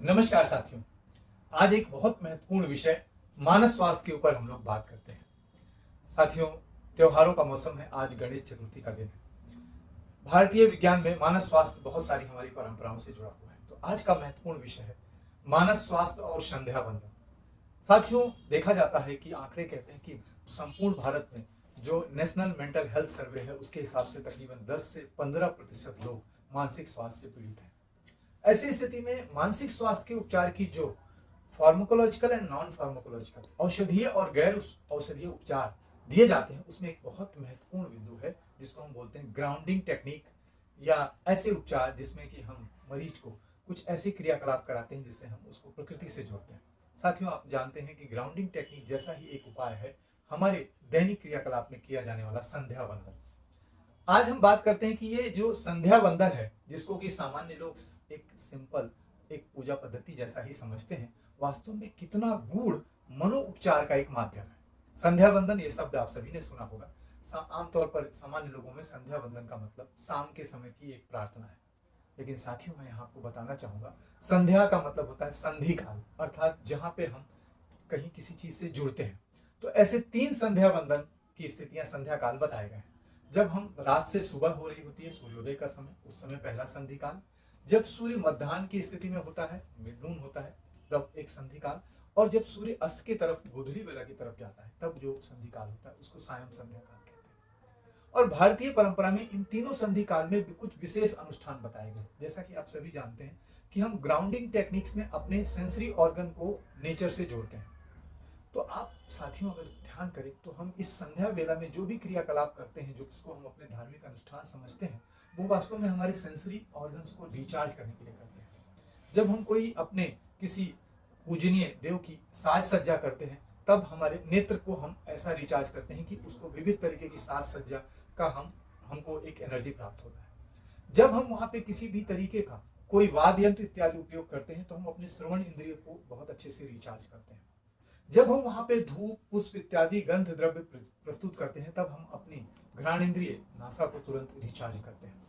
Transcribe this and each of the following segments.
नमस्कार साथियों। आज एक बहुत महत्वपूर्ण विषय मानस स्वास्थ्य के ऊपर हम लोग बात करते हैं। साथियों, त्योहारों का मौसम है, आज गणेश चतुर्थी का दिन है। भारतीय विज्ञान में मानस स्वास्थ्य बहुत सारी हमारी परंपराओं से जुड़ा हुआ है। तो आज का महत्वपूर्ण विषय है मानस स्वास्थ्य और संध्या वंदन। साथियों, देखा जाता है कि आंकड़े कहते हैं कि संपूर्ण भारत में जो नेशनल मेंटल हेल्थ सर्वे है उसके हिसाब से तकरीबन 10 से 15% लोग मानसिक स्वास्थ्य से पीड़ित हैं। ऐसी स्थिति में मानसिक स्वास्थ्य के उपचार की जो फार्माकोलॉजिकल एंड नॉन फार्माकोलॉजिकल औषधीय और गैर औषधीय उपचार दिए जाते हैं, उसमें एक बहुत महत्वपूर्ण बिंदु है जिसको हम बोलते हैं ग्राउंडिंग टेक्निक, या ऐसे उपचार जिसमें कि हम मरीज को कुछ ऐसे क्रियाकलाप कराते हैं जिससे हम उसको प्रकृति से जोड़ते हैं। साथियों, आप जानते हैं कि ग्राउंडिंग टेक्निक जैसा ही एक उपाय है हमारे दैनिक क्रियाकलाप में किया जाने वाला संध्या वंदन। आज हम बात करते हैं कि ये जो संध्या वंदन है, जिसको कि सामान्य लोग एक सिंपल एक पूजा पद्धति जैसा ही समझते हैं, वास्तव में कितना गूढ़ मनोउपचार का एक माध्यम है। संध्या वंदन ये शब्द आप सभी ने सुना होगा। आमतौर पर सामान्य लोगों में संध्या वंदन का मतलब शाम के समय की एक प्रार्थना है, लेकिन साथियों मैं यहाँ आपको बताना चाहूंगा संध्या का मतलब होता है संधि काल, अर्थात जहाँ पे हम कहीं किसी चीज से जुड़ते हैं। तो ऐसे 3 संध्या वंदन की स्थितियां संध्या काल बताए गए हैं। जब हम रात से सुबह हो रही होती है, सूर्योदय का समय, उस समय पहला संधि काल। जब सूर्य मध्याह्न की स्थिति में होता है, मिड-नून होता है, तब एक संधि काल। और जब सूर्य अस्त की तरफ, गोधूली बेला की तरफ जाता है, तब जो संधि काल होता है उसको सायं संध्या काल कहते हैं। और भारतीय परंपरा में इन तीनों संधि काल में कुछ विशेष अनुष्ठान बताए गए। जैसा कि आप सभी जानते हैं कि हम ग्राउंडिंग टेक्निक्स में अपने सेंसरी ऑर्गन को नेचर से जोड़ते हैं। तो आप साथियों अगर ध्यान करें तो हम इस संध्या वेला में जो भी क्रियाकलाप करते हैं, जो जिसको हम अपने धार्मिक अनुष्ठान समझते हैं, वो वास्तव में हमारे सेंसरी ऑर्गन्स को रिचार्ज करने के लिए करते हैं। जब हम कोई अपने किसी पूजनीय देव की साज सज्जा करते हैं, तब हमारे नेत्र को हम ऐसा रिचार्ज करते हैं कि उसको विविध तरीके की साज सज्जा का हमको एक एनर्जी प्राप्त होता है। जब हम वहाँ पे किसी भी तरीके का कोई वाद्य यंत्र इत्यादि उपयोग करते हैं तो हम अपने श्रवण इंद्रिय को बहुत अच्छे से रिचार्ज करते हैं। जब हम वहां पे धूप, पुष्प इत्यादि गंध द्रव्य प्रस्तुत करते हैं, तब हम अपनी घ्राणेन्द्रिय नासा को तुरंत रिचार्ज करते हैं।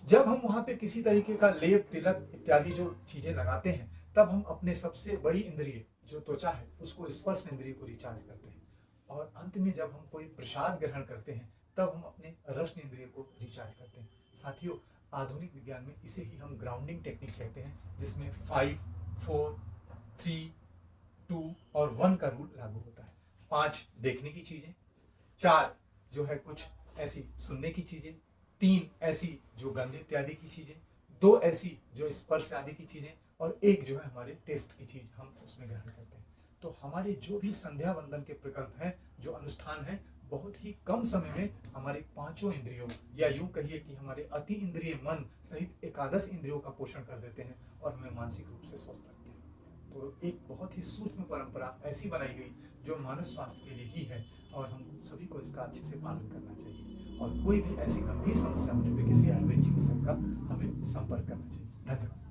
जब हम वहां पे किसी तरीके का लेप, तिलक इत्यादि जो चीजें लगाते हैं, तब हम अपने सबसे बड़ी इंद्रिय जो त्वचा है उसको, स्पर्श इंद्रिय को रिचार्ज करते हैं। और अंत में जब हम कोई प्रसाद ग्रहण करते हैं, तब हम अपने रसन इंद्रिय को रिचार्ज करते हैं। साथियों, आधुनिक विज्ञान में इसे ही हम ग्राउंडिंग टेक्निक कहते हैं, जिसमें 5, 4, 3, 2 और 1 का रूल लागू होता है। 5 देखने की चीजें, 4 जो है कुछ ऐसी सुनने की चीजें, 3 ऐसी जो गंध इत्यादि की चीजें, 2 ऐसी जो स्पर्श आदि की चीजें, और 1 जो है हमारे टेस्ट की चीज हम उसमें ग्रहण करते हैं। तो हमारे जो भी संध्या वंदन के प्रकल्प हैं, जो अनुष्ठान है, बहुत ही कम समय में हमारे 5 इंद्रियों, या यूं कहिए कि हमारे अति इंद्रिय मन सहित एकादश इंद्रियों का पोषण कर देते हैं और हमें मानसिक रूप से स्वस्थ रखते हैं। तो एक बहुत ही सूक्ष्म परंपरा ऐसी बनाई गई जो मानस स्वास्थ्य के लिए ही है, और हम सभी को इसका अच्छे से पालन करना चाहिए। और कोई भी ऐसी गंभीर समस्या होने पर किसी आयुर्वेद चिकित्सक का हमें संपर्क करना चाहिए। धन्यवाद।